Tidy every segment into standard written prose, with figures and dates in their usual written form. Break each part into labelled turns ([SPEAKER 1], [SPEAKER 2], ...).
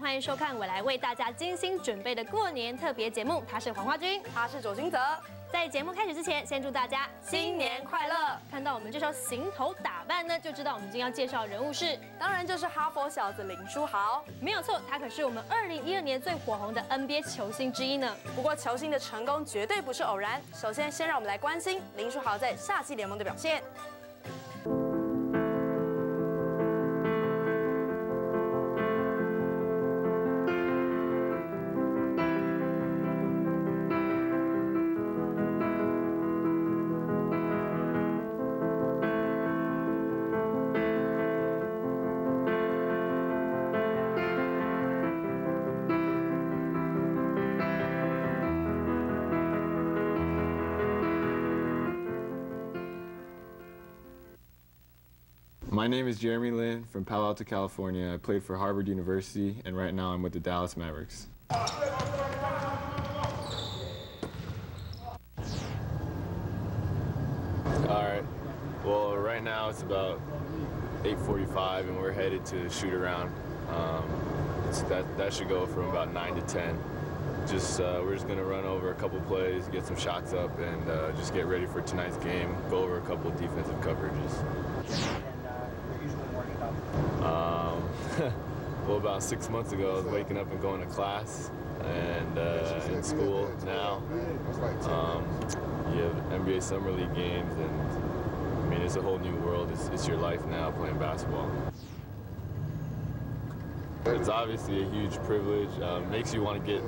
[SPEAKER 1] 欢迎收看我来为大家精心准备的过年特别节目。他是黄花君，
[SPEAKER 2] 他是左金泽。
[SPEAKER 1] 在节目开始之前，先祝大家新年快乐！看到我们这首行头打扮呢，就知道我们今天要介绍的人物是，
[SPEAKER 2] 当然就是哈佛小子林书豪。
[SPEAKER 1] 没有错，他可是我们2012年最火红的 NBA 球星之一呢。
[SPEAKER 2] 不过球星的成功绝对不是偶然。首先，先让我们来关心林书豪在夏季联盟的表现。
[SPEAKER 3] My name is Jeremy Lin from Palo Alto, California. I played for Harvard University, and right now I'm with the Dallas Mavericks. All right. Well, right now it's about 8:45, and we're headed to shoot around. That should go from about 9 to 10. We're just gonna run over a couple plays, get some shots up, and just get ready for tonight's game. Go over a couple defensive coverages. Well, about 6 months ago, I was waking up and going to class, and in school now. You have NBA Summer League games, and I mean, it's a whole new world. It's your life now playing basketball. It's obviously a huge privilege. Makes you want to get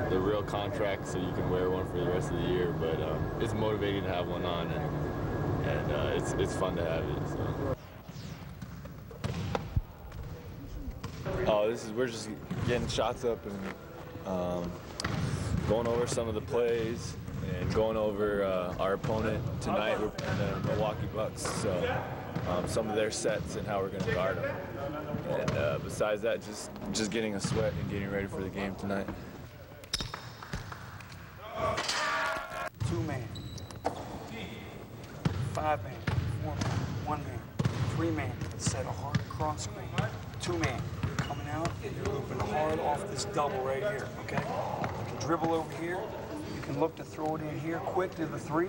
[SPEAKER 3] the real contract so you can wear one for the rest of the year, but it's motivating to have one on, and it's fun to have it. So. Oh, we're just getting shots up and going over some of the plays and going over our opponent tonight, the Milwaukee Bucks. So some of their sets and how we're going to guard them. And besides that, just getting a sweat and getting ready for the game tonight.
[SPEAKER 4] 2-man, 5-man, 4-man, 1-man, 3-man. Set a hard cross screen. 2-man. Coming out and you're looping hard off this double right here, okay? You can dribble over here, you can look to throw it in here quick to the 3,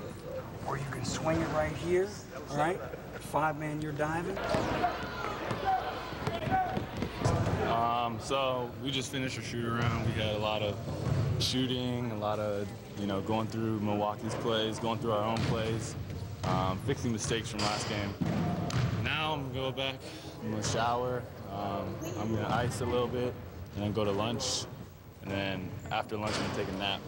[SPEAKER 4] or you can swing it right here, all right? 5-man, you're diving.
[SPEAKER 3] So we just finished our shoot around. We had a lot of shooting, a lot of, going through Milwaukee's plays, going through our own plays, fixing mistakes from last game. Now I'm gonna go back, I'm gonna shower, I'm gonna ice a little bit, and then go to lunch, and then after lunch I'm gonna take a nap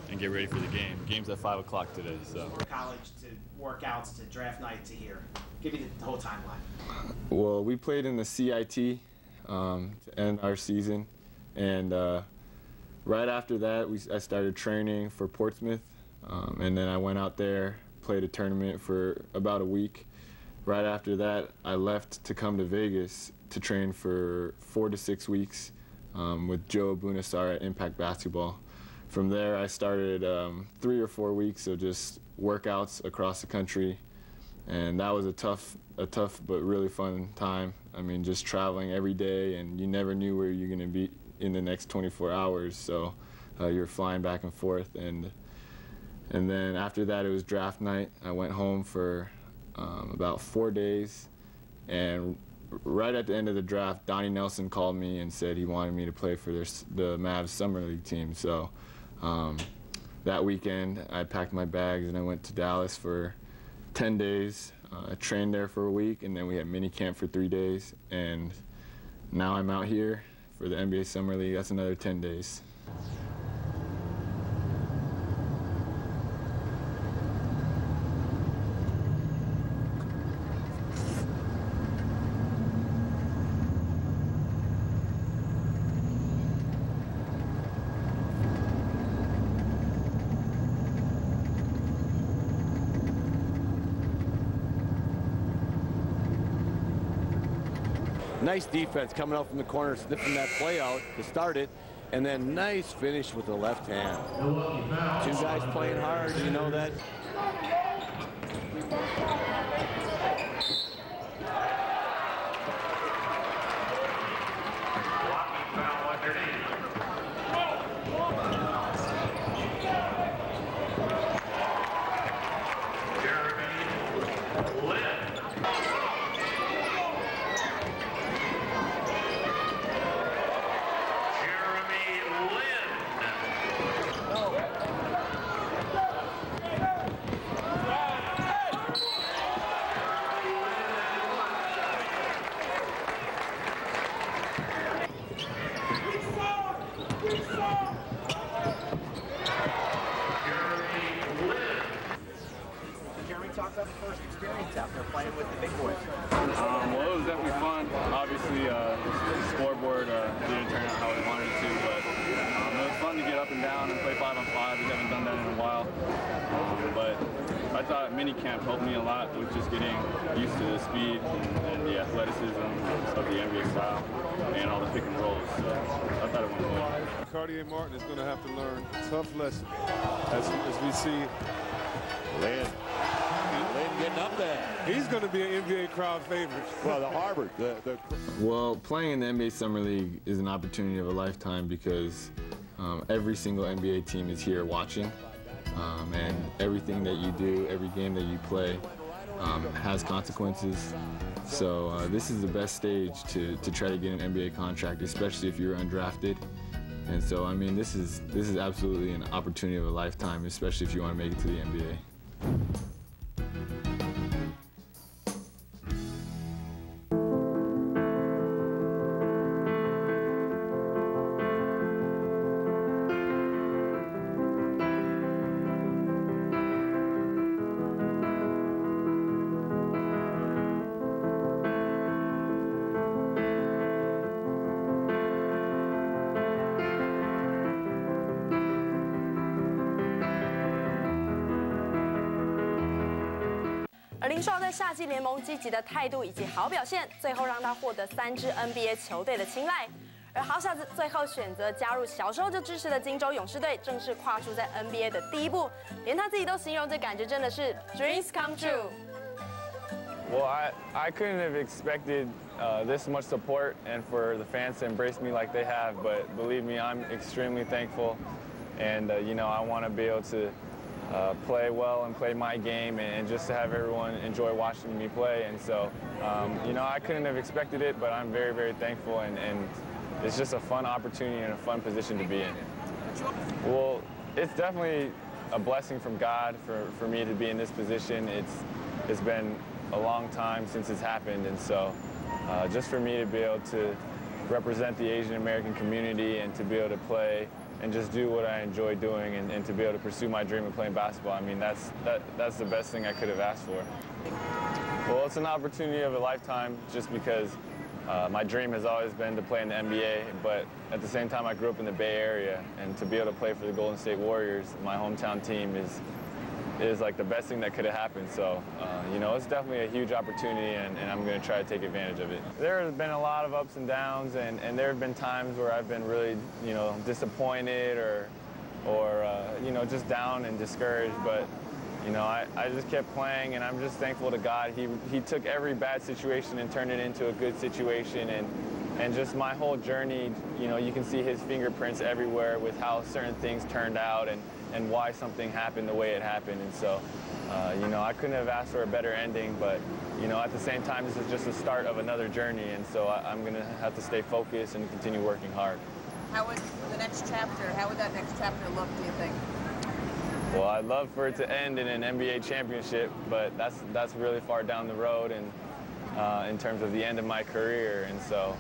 [SPEAKER 3] and get ready for the game. The game's at 5 o'clock today, so.
[SPEAKER 5] College to workouts to draft night to here. Give me the whole timeline.
[SPEAKER 3] Well, we played in the CIT to end our season, and right after that I started training for Portsmouth, and then I went out there, played a tournament for about a week. Right after that, I left to come to Vegas to train for 4 to 6 weeks with Joe Bunasar at Impact Basketball. From there, I started 3 or 4 weeks of just workouts across the country, and that was a tough but really fun time. I mean, just traveling every day, and you never knew where you're going to be in the next 24 hours, so you're flying back and forth. And then after that, it was draft night. I went home for about 4 days, and right at the end of the draft, Donnie Nelson called me and said he wanted me to play for the Mavs Summer League team. So that weekend, I packed my bags and I went to Dallas for 10 days. I trained there for a week, and then we had mini camp for 3 days, and now I'm out here for the NBA Summer League. That's another 10 days.
[SPEAKER 6] Nice defense coming out from the corner, sniffing that play out to start it, and then nice finish with the left hand. 2 guys playing hard, you know that.
[SPEAKER 7] Blocking foul
[SPEAKER 5] first experience out there playing with the big boys?
[SPEAKER 3] Well, it was definitely fun. Obviously, the scoreboard didn't turn out how we wanted it to, but it was fun to get up and down and play 5-on-5. We haven't done that in a while. But I thought minicamp helped me a lot with just getting used to the speed and the athleticism of the NBA style and all the pick and rolls. So I thought it went well.
[SPEAKER 7] Cartier Martin is going to have to learn a tough lesson as we see.
[SPEAKER 6] Lin getting up there.
[SPEAKER 7] He's going to be an NBA crowd favorite.
[SPEAKER 6] Well, the Harvard.
[SPEAKER 3] Well, playing in the NBA Summer League is an opportunity of a lifetime because every single NBA team is here watching. And everything that you do, every game that you play has consequences. So this is the best stage to try to get an NBA contract, especially if you're undrafted. And so, I mean, this is absolutely an opportunity of a lifetime, especially if you want to make it to the NBA.
[SPEAKER 2] 而林书豪在夏季联盟积极的态度以及好表现，最后让他获得3支 NBA 球队的青睐。而豪小子最后选择加入小时候就支持的金州勇士队，正式跨出在 NBA 的第一步，连他自己都形容这感觉真的是 dreams come true。
[SPEAKER 3] Well, I couldn't have expected this much support and for the fans to embrace me like they have, but believe me, I'm extremely thankful. And, you know, I want to be able to play well and play my game and just to have everyone enjoy watching me play. And so, you know, I couldn't have expected it, but I'm very, very thankful. And it's just a fun opportunity and a fun position to be in. Well, it's definitely a blessing from God for me to be in this position. It's been a long time since it's happened, and so just for me to be able to represent the Asian American community and to be able to play and just do what I enjoy doing and to be able to pursue my dream of playing basketball, I mean, that's the best thing I could have asked for. Well, it's an opportunity of a lifetime just because my dream has always been to play in the NBA, but at the same time I grew up in the Bay Area, and to be able to play for the Golden State Warriors, my hometown team, is like the best thing that could have happened. So, you know, it's definitely a huge opportunity, and I'm going to try to take advantage of it. There have been a lot of ups and downs, and there have been times where I've been really, you know, disappointed or you know, just down and discouraged. But, you know, I just kept playing, and I'm just thankful to God. He took every bad situation and turned it into a good situation, and just my whole journey, you know, you can see his fingerprints everywhere with how certain things turned out and why something happened the way it happened. And so, you know, I couldn't have asked for a better ending, but, you know, at the same time, this is just the start of another journey, and so I'm going to have to stay focused and continue working hard.
[SPEAKER 8] How would the next chapter, how would that next chapter look, do you think?
[SPEAKER 3] Well, I'd love for it to end in an NBA championship, but that's really far down the road, and in terms of the end of my career, and so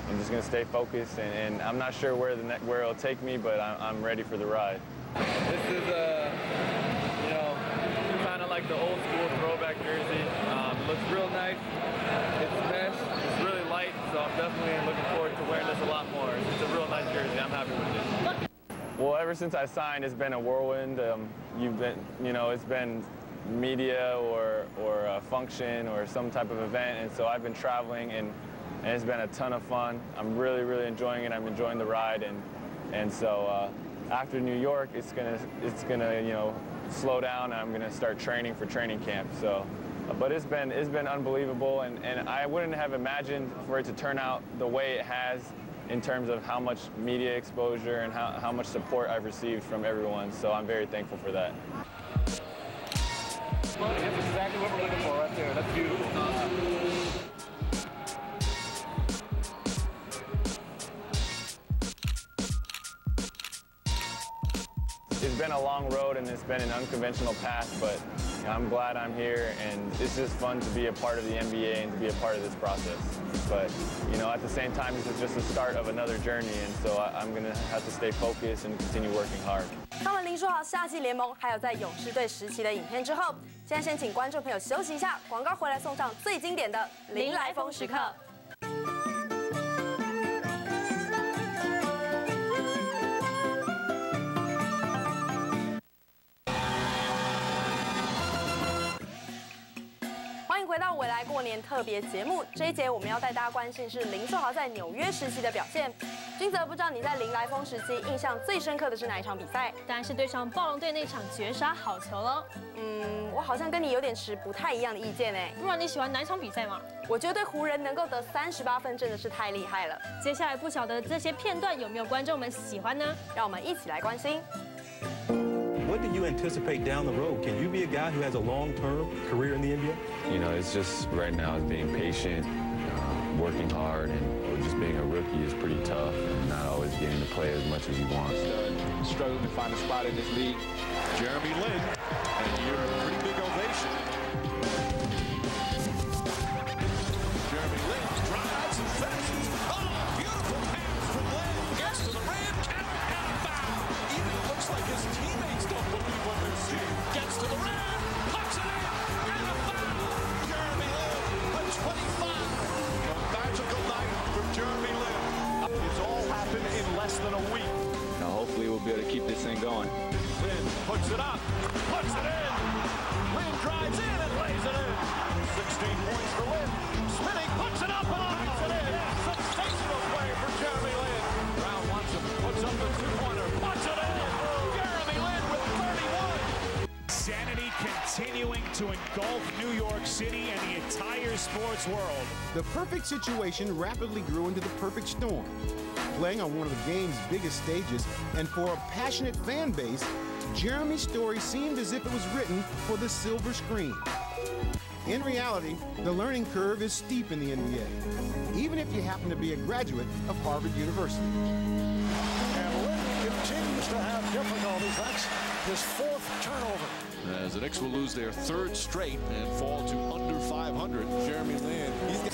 [SPEAKER 3] I'm just going to stay focused, and I'm not sure where it'll take me, but I'm ready for the ride.
[SPEAKER 9] This is, you know, kind of like the old school throwback jersey. Looks real nice. It's mesh. It's really light, so I'm definitely looking forward to wearing this a lot more. It's a real nice jersey. I'm happy with it.
[SPEAKER 3] Well, ever since I signed, it's been a whirlwind. You know, it's been media or a function or some type of event, and so I've been traveling, and it's been a ton of fun. I'm really, really enjoying it. I'm enjoying the ride, and so after New York, it's gonna you know, slow down, and I'm gonna start training for training camp. So, but it's been unbelievable, and I wouldn't have imagined for it to turn out the way it has, in terms of how much media exposure and how much support I've received from everyone. So I'm very thankful for that.
[SPEAKER 9] Well, that's exactly what we're looking for right there. That's beautiful.
[SPEAKER 3] It's been
[SPEAKER 9] a long road and it's been an unconventional path, but you know, I'm glad I'm here, and it's just fun to be a part of the NBA and to be a part of this process. But you know, at the same time, this is just the start of another journey, and so I'm gonna have to stay focused and continue working hard.
[SPEAKER 2] 看完林书豪夏季联盟还有在勇士队时期的影片之后，现在先请观众朋友休息一下，广告回来送上最经典的林来疯时刻。欢迎回到未来过年特别节目，这一节我们要带大家关心是林书豪在纽约时期的表现。君泽，不知道你在林来疯时期印象最深刻的是哪一场比赛？
[SPEAKER 1] 当然是对上暴龙队那场绝杀好球喽。
[SPEAKER 2] 我好像跟你有点持不太一样的意见哎。
[SPEAKER 1] 不然你喜欢哪一场比赛吗？
[SPEAKER 2] 我觉得对湖人能够得38分真的是太厉害了。
[SPEAKER 1] 接下来不晓得这些片段有没有观众们喜欢呢？
[SPEAKER 2] 让我们一起来关心。
[SPEAKER 10] What do you anticipate down the road? Can you be a guy who has a long-term career in the NBA?
[SPEAKER 3] You know, it's just right now is being patient, working hard, and just being a rookie is pretty tough and not always getting to play as much as you want.
[SPEAKER 7] Struggling to find a spot in this league. Jeremy Lin, and you're a pretty big ovation. Jeremy Lin drives and finishes. Oh, beautiful pass from Lin. Gets to the rim, count, and a foul. Even looks like his teammates don't believe what they're seeing. Gets to the rim, puts it in, and a foul. Jeremy Lin with 25. A magical night from Jeremy Lin. It's all happened in less than a week.
[SPEAKER 3] Now, hopefully, we'll be able to keep this thing going.
[SPEAKER 7] Lin puts it up, puts it in. Lin drives in and lays it in. 16 points for Lin. Spinning, puts it up and lays it in. Sensational play for Jeremy Lin. Brown wants him, puts up the two-pointer, puts it in. Jeremy Lin with 31.
[SPEAKER 11] Sanity continuing to engulf New York City and the entire sports world.
[SPEAKER 12] The perfect situation rapidly grew into the perfect storm. Playing on one of the game's biggest stages, and for a passionate fan base, Jeremy's story seemed as if it was written for the silver screen. In reality, the learning curve is steep in the NBA, even if you happen to be a graduate of Harvard University.
[SPEAKER 7] And Lin continues to have difficulties. That's his 4th turnover.
[SPEAKER 13] As the Knicks will lose their 3rd straight and fall to under 500. Jeremy Lin, he's 7-0.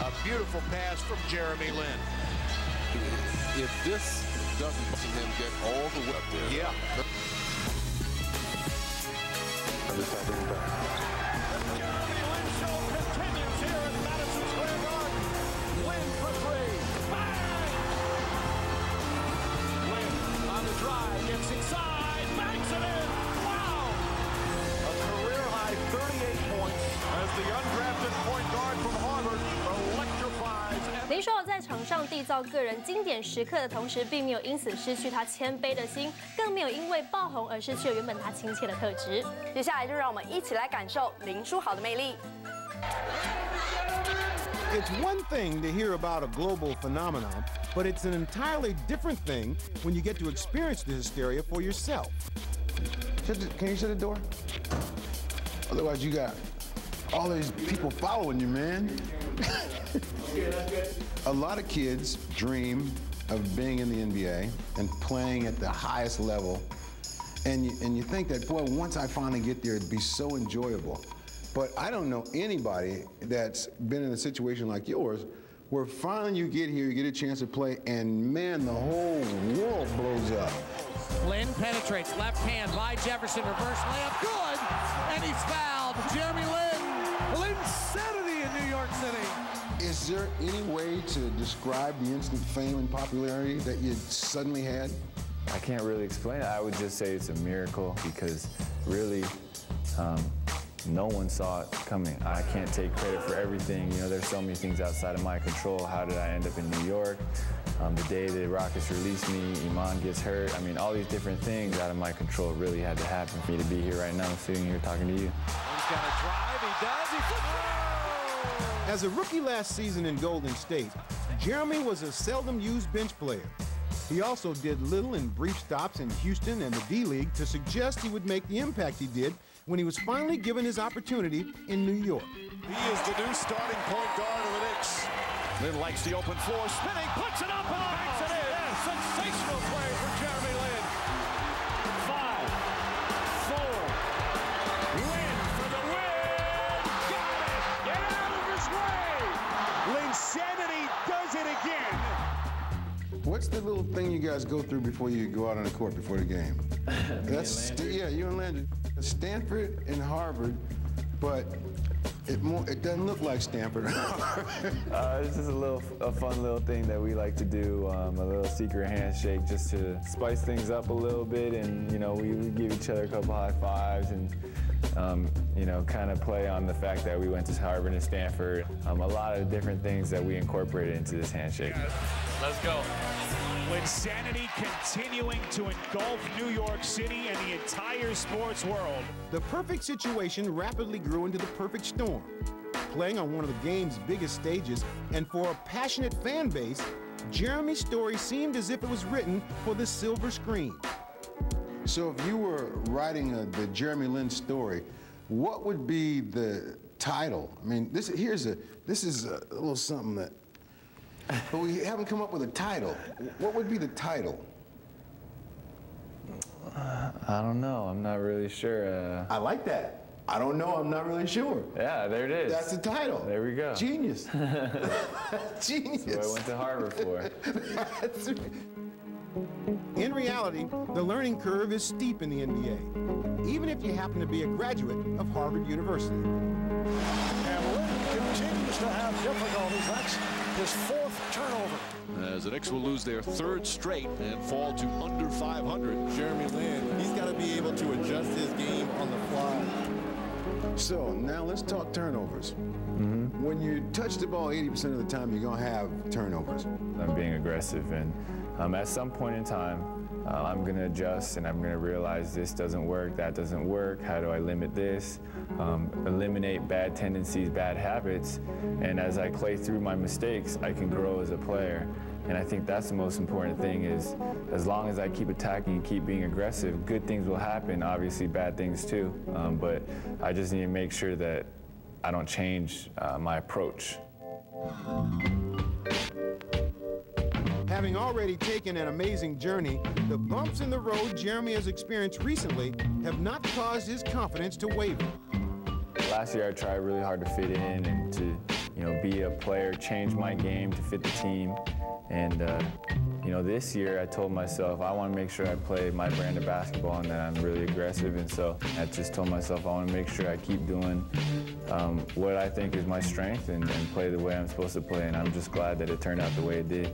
[SPEAKER 13] A beautiful pass from Jeremy Lin.
[SPEAKER 7] If this doesn't see him get all the way up there.
[SPEAKER 13] Yeah.
[SPEAKER 7] Jeremy Lin show continues here at Madison Square Garden. Lin for 3. Bang! Lin on the drive, gets inside, banks it in. Wow! A career-high 38 points as the undrafted point guard from Harvard electrifies.
[SPEAKER 1] 林书豪在场上缔造个人经典时刻的同时，并没有因此失去他谦卑的心，更没有因为爆红而失去了原本他亲切的特质。
[SPEAKER 2] 接下来就让我们一起来感受林书豪的魅力。
[SPEAKER 12] It's one thing to hear about a global phenomenon, but it's an entirely different thing when you get to experience the hysteria for yourself.
[SPEAKER 14] Can you shut the door? Otherwise, you got all these people following you, man. A lot of kids dream of being in the NBA and playing at the highest level. And you think that, boy, once I finally get there, it'd be so enjoyable. But I don't know anybody that's been in a situation like yours where finally you get here, you get a chance to play, and man, the whole world blows up.
[SPEAKER 15] Lin penetrates, left hand by Jefferson, reverse layup, good, and he's fouled. Jeremy Lin
[SPEAKER 7] in New York City.
[SPEAKER 14] Is there any way to describe the instant fame and popularity that you suddenly had?
[SPEAKER 16] I can't really explain it. I would just say it's a miracle because really no one saw it coming. I can't take credit for everything. You know, there's so many things outside of my control. How did I end up in New York? The day the Rockets released me, Iman gets hurt. I mean, all these different things out of my control really had to happen for me to be here right now, sitting here talking to you.
[SPEAKER 7] He's got a drive, he does, he flips.
[SPEAKER 12] As a rookie last season in Golden State, Jeremy was a seldom used bench player. He also did little in brief stops in Houston and the D-League to suggest he would make the impact he did when he was finally given his opportunity in New York.
[SPEAKER 7] He is the new starting point guard of the Knicks. Lin likes the open floor, spinning, puts it up and banks it in. Yeah, sensational play from Jeremy Lin. 5, 4, Lin for the win. Got it. Get out of his way. Linsanity does it again.
[SPEAKER 14] What's the little thing you guys go through before you go out on the court before the game? Yeah, you and Landry. Stanford and Harvard, but it doesn't look like Stanford and Harvard.
[SPEAKER 16] It's just a fun little thing that we like to do, a little secret handshake just to spice things up a little bit, and you know we give each other a couple high fives and you know kind of play on the fact that we went to Harvard and Stanford. A lot of different things that we incorporated into this handshake.
[SPEAKER 11] Let's go. Linsanity continuing to engulf New York City and the entire sports world.
[SPEAKER 12] The perfect situation rapidly grew into the perfect storm. Playing on one of the game's biggest stages, and for a passionate fan base, Jeremy's story seemed as if it was written for the silver screen.
[SPEAKER 14] So if you were writing the Jeremy Lin story, what would be the title? I mean, this is a little something that, but we haven't come up with a title. What would be the title?
[SPEAKER 16] I don't know. I'm not really sure.
[SPEAKER 14] I like that. I don't know. I'm not really sure.
[SPEAKER 16] Yeah, there it is.
[SPEAKER 14] That's the title.
[SPEAKER 16] There we go.
[SPEAKER 14] Genius. Genius.
[SPEAKER 16] That's what I went to Harvard for.
[SPEAKER 12] In reality, the learning curve is steep in the NBA, even if you happen to be a graduate of Harvard University.
[SPEAKER 7] And Lin continues to have difficulties. That's his 4th turnover.
[SPEAKER 13] As the Knicks will lose their 3rd straight and fall to under 500.
[SPEAKER 10] Jeremy Lin, he's got to be able to adjust his game on the fly.
[SPEAKER 14] So now let's talk turnovers. When you touch the ball 80% of the time, you're going to have turnovers.
[SPEAKER 16] I'm being aggressive, and at some point in time, I'm going to adjust and I'm going to realize this doesn't work, that doesn't work. How do I limit this? Eliminate bad tendencies, bad habits. And as I play through my mistakes, I can grow as a player. And I think that's the most important thing is as long as I keep attacking and keep being aggressive, good things will happen, obviously bad things too. But I just need to make sure that I don't change my approach.
[SPEAKER 12] Having already taken an amazing journey, the bumps in the road Jeremy has experienced recently have not caused his confidence to waver.
[SPEAKER 16] Last year I tried really hard to fit in and to, you know, be a player, change my game to fit the team. And, you know, this year I told myself I want to make sure I play my brand of basketball and that I'm really aggressive. And so I just told myself I want to make sure I keep doing what I think is my strength and play the way I'm supposed to play. And I'm just glad that it turned out the way it did.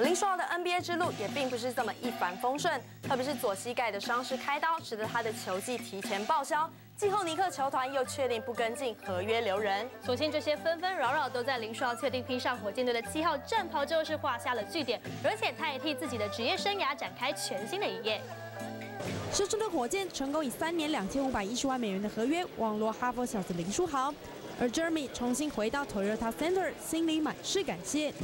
[SPEAKER 2] 林书豪的 NBA 之路也并不是这么一帆风顺，特别是左膝盖的伤势开刀，使得他的球季提前报销。季后尼克球团又确定不跟进，合约留人。
[SPEAKER 1] 所幸这些纷纷扰扰都在林书豪确定披上火箭队的7号战袍之后是画下了句点，而且他也替自己的职业生涯展开全新的一页。
[SPEAKER 17] 狮子队火箭成功以3年2510万美元的合约网罗哈佛小子林书豪，而 Jeremy 重新回到 Toyota Center， 心里满是感谢。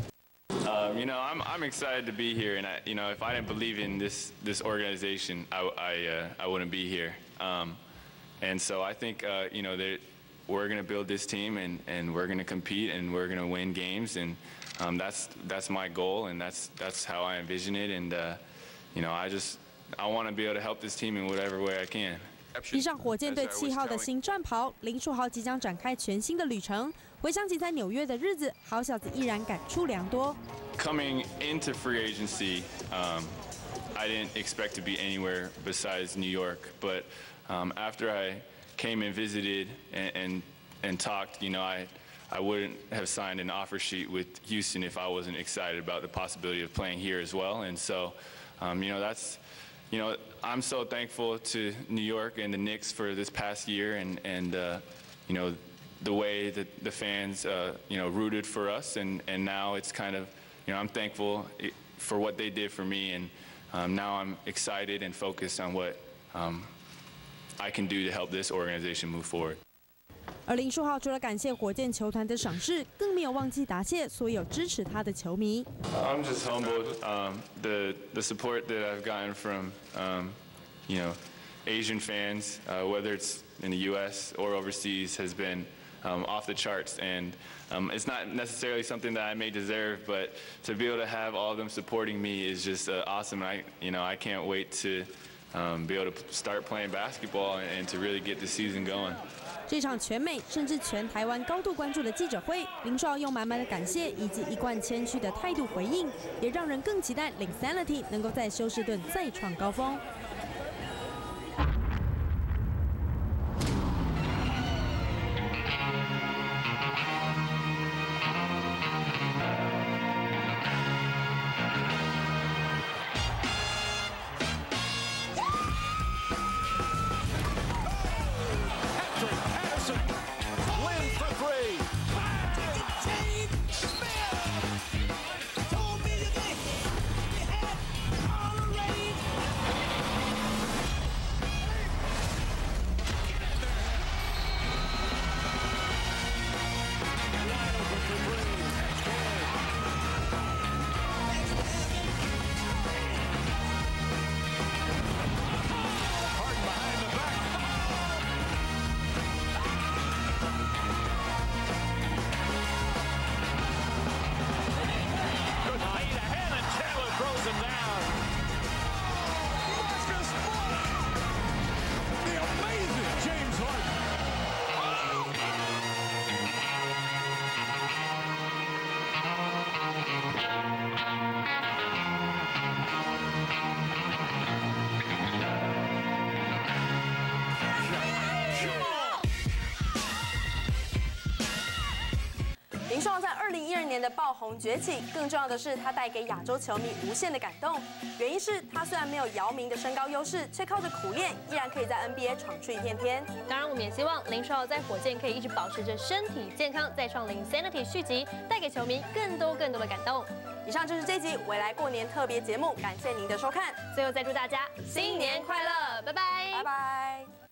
[SPEAKER 16] You know, I'm excited to be here, and you know, if I didn't believe in this organization, I wouldn't be here. And so I think you know that we're going to build this team, and we're going to compete, and we're going to win games, and that's my goal, and that's how I envision it. And you know, I want to be able to help this team in whatever way I can.
[SPEAKER 17] 披上火箭队7号的新战袍，林书豪即将展开全新的旅程。回想起在纽约的日子，好小子依然感触良多。
[SPEAKER 16] Coming into free agency, I didn't expect to be anywhere besides New York. But after I came and visited and and talked, you know, I wouldn't have signed an offer sheet with Houston if I wasn't excited about the possibility of playing here as well. And so, you know, that's, you know, I'm so thankful to New York and the Knicks for this past year, and you know, the way that the fans, you know, rooted for us, and now it's kind of, you know, I'm thankful for what they did for me, and now I'm excited and focused on what I can do to help this organization move forward.
[SPEAKER 17] 而林书豪除了感谢火箭球团的赏识，更没有忘记答谢所有支持他的球迷。
[SPEAKER 16] I'm just humbled. The support that I've gotten from, you know, Asian fans, whether it's in the U.S. or overseas, has been off the charts, and it's not necessarily something that I may deserve, but to be able to have all of them supporting me is just awesome. You know, I can't wait to be able to start playing basketball and to really get the season going.
[SPEAKER 17] 这场全美甚至全台湾高度关注的记者会，林书豪用满满的感谢以及一贯谦虚的态度回应，也让人更期待Lin Sanity能够在休斯顿再创高峰。
[SPEAKER 2] 林书豪在2012年的爆红崛起，更重要的是他带给亚洲球迷无限的感动。原因是他虽然没有姚明的身高优势，却靠着苦练，依然可以在 NBA 闯出一片天。
[SPEAKER 1] 当然，我们也希望林书豪在火箭可以一直保持着身体健康，再创Lin Sanity续集，带给球迷更多的感动。
[SPEAKER 2] 以上就是这集未来过年特别节目，感谢您的收看。
[SPEAKER 1] 最后再祝大家新年快乐，拜拜，
[SPEAKER 2] 拜拜。